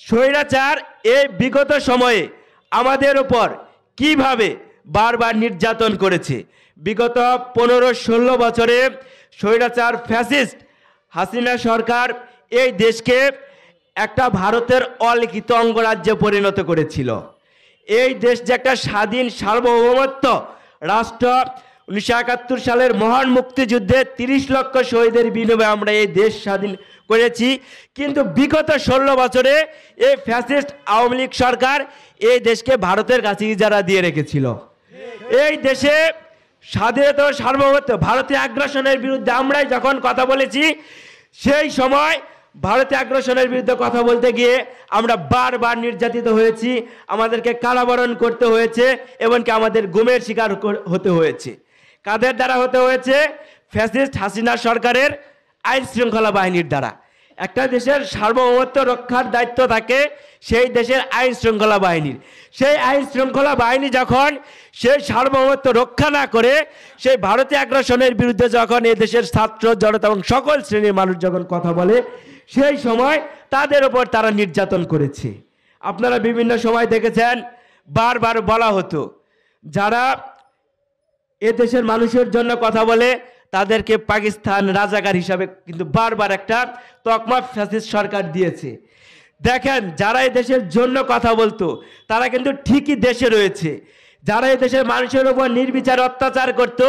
স্বৈরাচার এই বিগত সময়ে আমাদের উপর কিভাবে বারবার নির্যাতন করেছে। বিগত 15-16 বছরে স্বৈরাচার ফ্যাসিস্ট হাসিনা সরকার এই দেশকে একটা ভারতের অলিখিত অঙ্গরাজ্যে পরিণত করেছিল। এই দেশ যে একটা স্বাধীন সার্বভৌমত্ব রাষ্ট্র, 1971 সালের মহান মুক্তিযুদ্ধে 30 লক্ষ শহীদের বিনিময়ে আমরা এই দেশ স্বাধীন করেছি। কিন্তু বিগত 16 বছরে এই ফ্যাসিস্ট আওয়ামী লীগ সরকার এই দেশকে ভারতের কাছে ইজারা দিয়ে রেখেছিল। এই দেশে স্বাধীনতা সার্বভৌমত্ব ভারতীয় আগ্রাসনের বিরুদ্ধে আমরাই যখন কথা বলেছি, সেই সময় ভারতীয় আগ্রাসনের বিরুদ্ধে কথা বলতে গিয়ে আমরা বারবার নির্যাতিত হয়েছি, আমাদেরকে কারাবরণ করতে হয়েছে, এমনকি আমাদের গুমের শিকার হতে হয়েছে। কাদের দ্বারা হতে হয়েছে? ফ্যাসিস্ট হাসিনা সরকারের আইন শৃঙ্খলা বাহিনীর দ্বারা। একটা দেশের সার্বভৌমত্ব রক্ষার দায়িত্ব থাকে সেই দেশের আইন শৃঙ্খলা বাহিনীর। সেই আইন শৃঙ্খলা বাহিনী যখন সেই সার্বভৌমত্ব রক্ষা না করে সেই ভারতীয় আগ্রাসনের বিরুদ্ধে যখন এই দেশের ছাত্র জনতা এবং সকল শ্রেণীর মানুষ যখন কথা বলে, সেই সময় তাদের উপর তারা নির্যাতন করেছে। আপনারা বিভিন্ন সময় দেখেছেন, বারবার বলা হতো যারা এ দেশের মানুষের জন্য কথা বলে তাদেরকে পাকিস্তান রাজাকার হিসাবে কিন্তু বারবার একটা তকমা ফ্যাসিস্ট সরকার দিয়েছে। দেখেন, যারা এই দেশের জন্য কথা বলতো তারা কিন্তু ঠিকই দেশে রয়েছে। যারা এই দেশের মানুষের উপর নির্বিচার অত্যাচার করত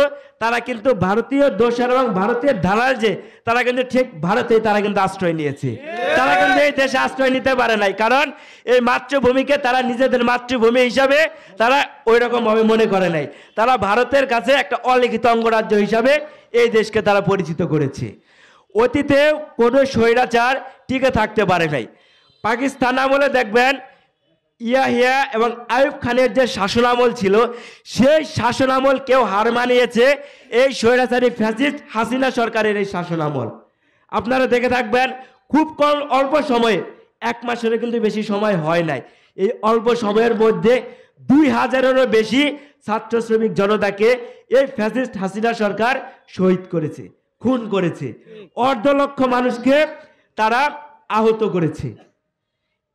তারা কিন্তু ভারতীয় দোসর এবং ভারতীয় ধারার যে তারা কিন্তু ঠিক ভারতেই তারা কিন্তু আশ্রয় নিয়েছে। তারা কিন্তু এই দেশে আশ্রয় নিতে পারে নাই, কারণ এই মাতৃভূমিকে তারা নিজেদের মাতৃভূমি হিসাবে তারা ওই রকম ভাবে মনে করে নাই। তারা ভারতের কাছে একটা অলিখিত অঙ্গরাজ্য হিসাবে এই দেশকে তারা পরিচিত করেছে। অতীতে কোনো স্বৈরাচার টিকে থাকতে পারে নাই। পাকিস্তান আমলে দেখবেন ইয়াহিয়া এবং আইয়ুব খানের যে শাসনামল ছিল, সেই শাসনামল কেউ হার মানিয়েছে এই স্বৈরাচারী ফ্যাসিস্ট হাসিনা সরকারের এই শাসনামল। আপনারা দেখে থাকবেন, খুব কম অল্প সময়ে, 1 মাসেরও কিন্তু বেশি সময় হয় নাই, এই অল্প সময়ের মধ্যে 2000-এরও বেশি ছাত্র শ্রমিক জনতাকে এই ফ্যাসিস্ট হাসিনা সরকার শহীদ করেছে, খুন করেছে। 1.5 লক্ষ মানুষকে তারা আহত করেছে।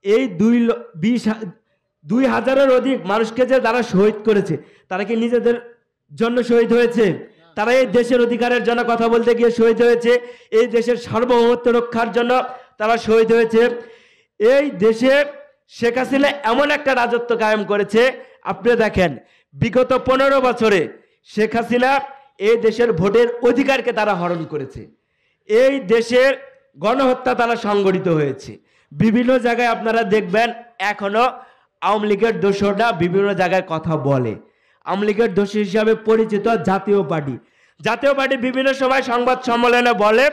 এই 2000-এর অধিক মানুষকে যে তারা শহীদ করেছে, তারা কি নিজেদের জন্য শহীদ হয়েছে? তারা এই দেশের অধিকারের জন্য কথা বলতে গিয়ে শহীদ হয়েছে, এই দেশের সার্বভৌমত্ব রক্ষার জন্য তারা শহীদ হয়েছে। এই দেশে শেখ হাসিনা এমন একটা রাজত্ব কায়েম করেছে, আপনি দেখেন বিগত 15 বছরে শেখ হাসিনা এই দেশের ভোটের অধিকারকে তারা হরণ করেছে। এই দেশের গণহত্যা তারা সংগঠিত হয়েছে। বিভিন্ন জায়গায় আপনারা দেখবেন এখনো আওয়ামী লীগের দোষররা বিভিন্ন জায়গায় কথা বলে। আওয়ামী লীগের দোষী হিসাবে পরিচিত জাতীয় পার্টি বিভিন্ন সময় সংবাদ সম্মেলনে বলে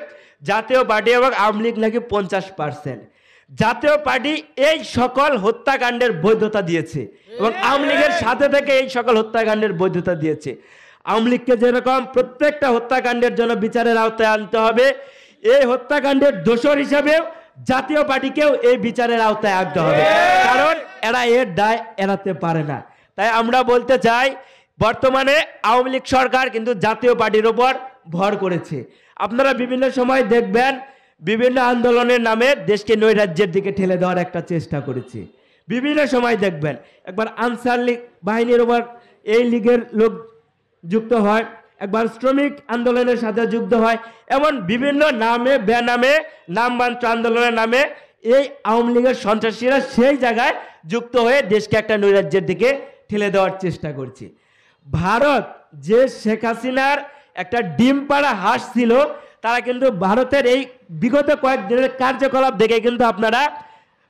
জাতীয় পার্টি এবং আওয়ামী লীগ নাকি 50%। জাতীয় পার্টি এই সকল হত্যাকাণ্ডের বৈধতা দিয়েছে এবং আওয়ামী লীগের সাথে থেকে এই সকল হত্যাকাণ্ডের বৈধতা দিয়েছে। আওয়ামী লীগকে যেরকম প্রত্যেকটা হত্যাকাণ্ডের জন্য বিচারের আওতায় আনতে হবে, এই হত্যাকাণ্ডের দোষর হিসাবেও জাতীয় পার্টিকেও এই বিচারের আওতায় আনতে হবে, কারণ এরা এর দায় এড়াতে পারে না। তাই আমরা বলতে চাই, বর্তমানে আওয়ামী লীগ সরকার কিন্তু জাতীয় পার্টির ওপর ভর করেছে। আপনারা বিভিন্ন সময় দেখবেন বিভিন্ন আন্দোলনের নামে দেশকে নৈরাজ্যের দিকে ঠেলে দেওয়ার একটা চেষ্টা করেছে। বিভিন্ন সময় দেখবেন একবার আনসার লীগ বাহিনীর ওপর এই লীগের লোক যুক্ত হয়, একবার শ্রমিক আন্দোলনের সাথে যুক্ত হয়, এমন বিভিন্ন নামে বেনামে নামমাত্র আন্দোলনের নামে এই আওয়ামী লীগের সন্ত্রাসীরা সেই জায়গায় যুক্ত হয়ে দেশকে একটা নৈরাজ্যের দিকে ঠেলে দেওয়ার চেষ্টা করছে। ভারত যে শেখ হাসিনার একটা ডিম পাড়া হাঁস ছিল, তারা কিন্তু ভারতের এই বিগত কয়েকদিনের কার্যকলাপ দেখে কিন্তু আপনারা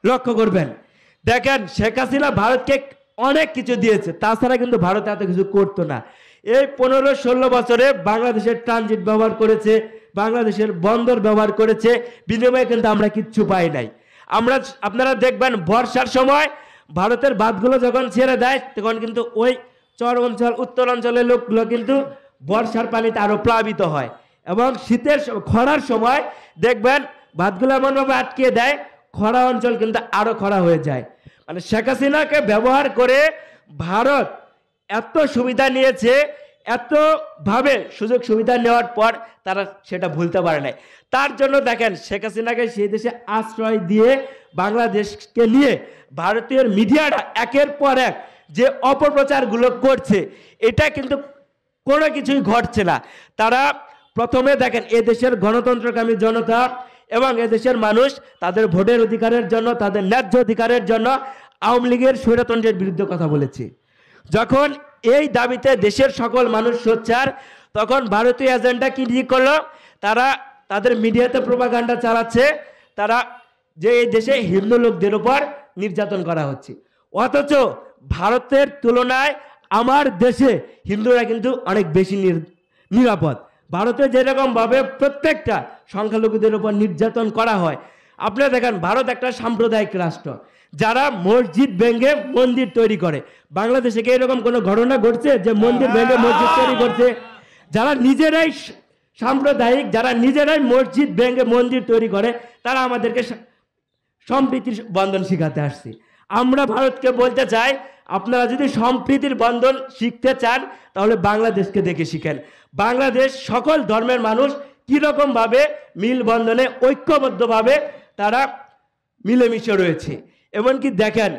লক্ষ্য করবেন। দেখেন, শেখ হাসিনা ভারতকে অনেক কিছু দিয়েছে, তাছাড়া কিন্তু ভারত এত কিছু করতো না। এই 15-16 বছরে বাংলাদেশের ট্রানজিট ব্যবহার করেছে, বাংলাদেশের বন্দর ব্যবহার করেছে, বিনিময়ে কিন্তু আমরা কিচ্ছু পাই নাই। আপনারা দেখবেন বর্ষার সময় ভারতের বাঁধগুলো যখন ছেড়ে দেয় তখন কিন্তু ওই চর অঞ্চল উত্তর অঞ্চলের লোকগুলো কিন্তু বর্ষার পানিতে আরো প্লাবিত হয়, এবং শীতের খরার সময় দেখবেন বাঁধগুলো এমনভাবে আটকিয়ে দেয়, খরা অঞ্চল কিন্তু আরো খরা হয়ে যায়। মানে শেখ হাসিনাকে ব্যবহার করে ভারত এত সুবিধা নিয়েছে, এত ভাবে সুযোগ সুবিধা নেওয়ার পর তারা সেটা ভুলতে পারে নাই। তার জন্য দেখেন শেখ হাসিনাকে সেই দেশে আশ্রয় দিয়ে বাংলাদেশকে নিয়ে ভারতীয় মিডিয়াটা একের পর এক যে অপপ্রচারগুলো করছে, এটা কিন্তু কোনো কিছুই ঘটছে না। তারা প্রথমে দেখেন এদেশের গণতন্ত্রকামী জনতা এবং এদেশের মানুষ তাদের ভোটের অধিকারের জন্য, তাদের ন্যায্য অধিকারের জন্য আওয়ামী লীগের স্বৈরতন্ত্রের বিরুদ্ধে কথা বলেছে। যখন এই দাবিতে দেশের সকল মানুষ সোচ্চার, তখন ভারতীয় এজেন্ডা কি ঠিক করলো, তারা তাদের মিডিয়াতে প্রোপাগান্ডা চালাচ্ছে তারা যে এই দেশে হিন্দু লোকদের উপর নির্যাতন করা হচ্ছে, অথচ ভারতের তুলনায় আমার দেশে হিন্দুরা কিন্তু অনেক বেশি নিরাপদ। ভারতে যেরকমভাবে প্রত্যেকটা সংখ্যালঘুদের উপর নির্যাতন করা হয়, আপনারা দেখেন ভারত একটা সাম্প্রদায়িক রাষ্ট্র, যারা মসজিদ ভেঙে মন্দির তৈরি করে। বাংলাদেশে কি এরকম কোনো ঘটনা ঘটছে যে মন্দির ভেঙে মসজিদ তৈরি করছে? যারা নিজেরাই সাম্প্রদায়িক, যারা নিজেরাই মসজিদ ভেঙে মন্দির তৈরি করে, তারা আমাদেরকে সম্প্রীতির বন্ধন শিখাতে আসছে। আমরা ভারতকে বলতে চাই, আপনারা যদি সম্প্রীতির বন্ধন শিখতে চান তাহলে বাংলাদেশকে দেখে শিখেন। বাংলাদেশ সকল ধর্মের মানুষ কীরকমভাবে মিলবন্ধনে ঐক্যবদ্ধভাবে তারা মিলেমিশে রয়েছে। এমনকি দেখেন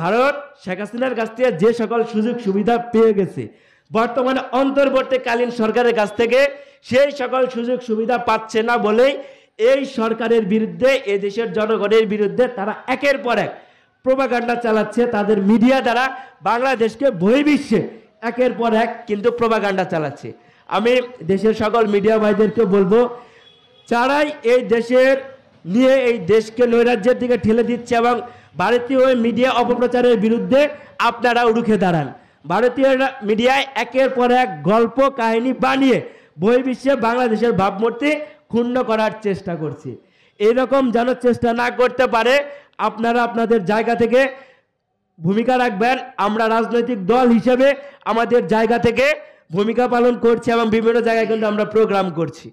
ভারত শেখ হাসিনার কাছ থেকে যে সকল সুযোগ সুবিধা পেয়ে গেছে, বর্তমানে অন্তর্বর্তীকালীন সরকারের কাছ থেকে সেই সকল সুযোগ সুবিধা পাচ্ছে না বলেই এই সরকারের বিরুদ্ধে, এই দেশের জনগণের বিরুদ্ধে তারা একের পর এক প্রোপাগান্ডা চালাচ্ছে। তাদের মিডিয়া দ্বারা বাংলাদেশকে বহির্বিশ্বে একের পর এক কিন্তু প্রোপাগান্ডা চালাচ্ছে। আমি দেশের সকল মিডিয়া ভাইদেরকে বলবো, যারাই এই দেশের নিয়ে এই দেশকে নৈরাজ্যের দিকে ঠেলে দিচ্ছে এবং ভারতীয় মিডিয়া অপপ্রচারের বিরুদ্ধে আপনারাও রুখে দাঁড়ান। ভারতীয় মিডিয়ায় একের পর এক গল্প কাহিনী বানিয়ে বহির্বিশ্বে বাংলাদেশের ভাবমূর্তি ক্ষুণ্ণ করার চেষ্টা করছে। এইরকম যেন চেষ্টা না করতে পারে আপনারা আপনাদের জায়গা থেকে ভূমিকা রাখবেন। আমরা রাজনৈতিক দল হিসেবে আমাদের জায়গা থেকে ভূমিকা পালন করছি এবং বিভিন্ন জায়গায় কিন্তু আমরা প্রোগ্রাম করছি।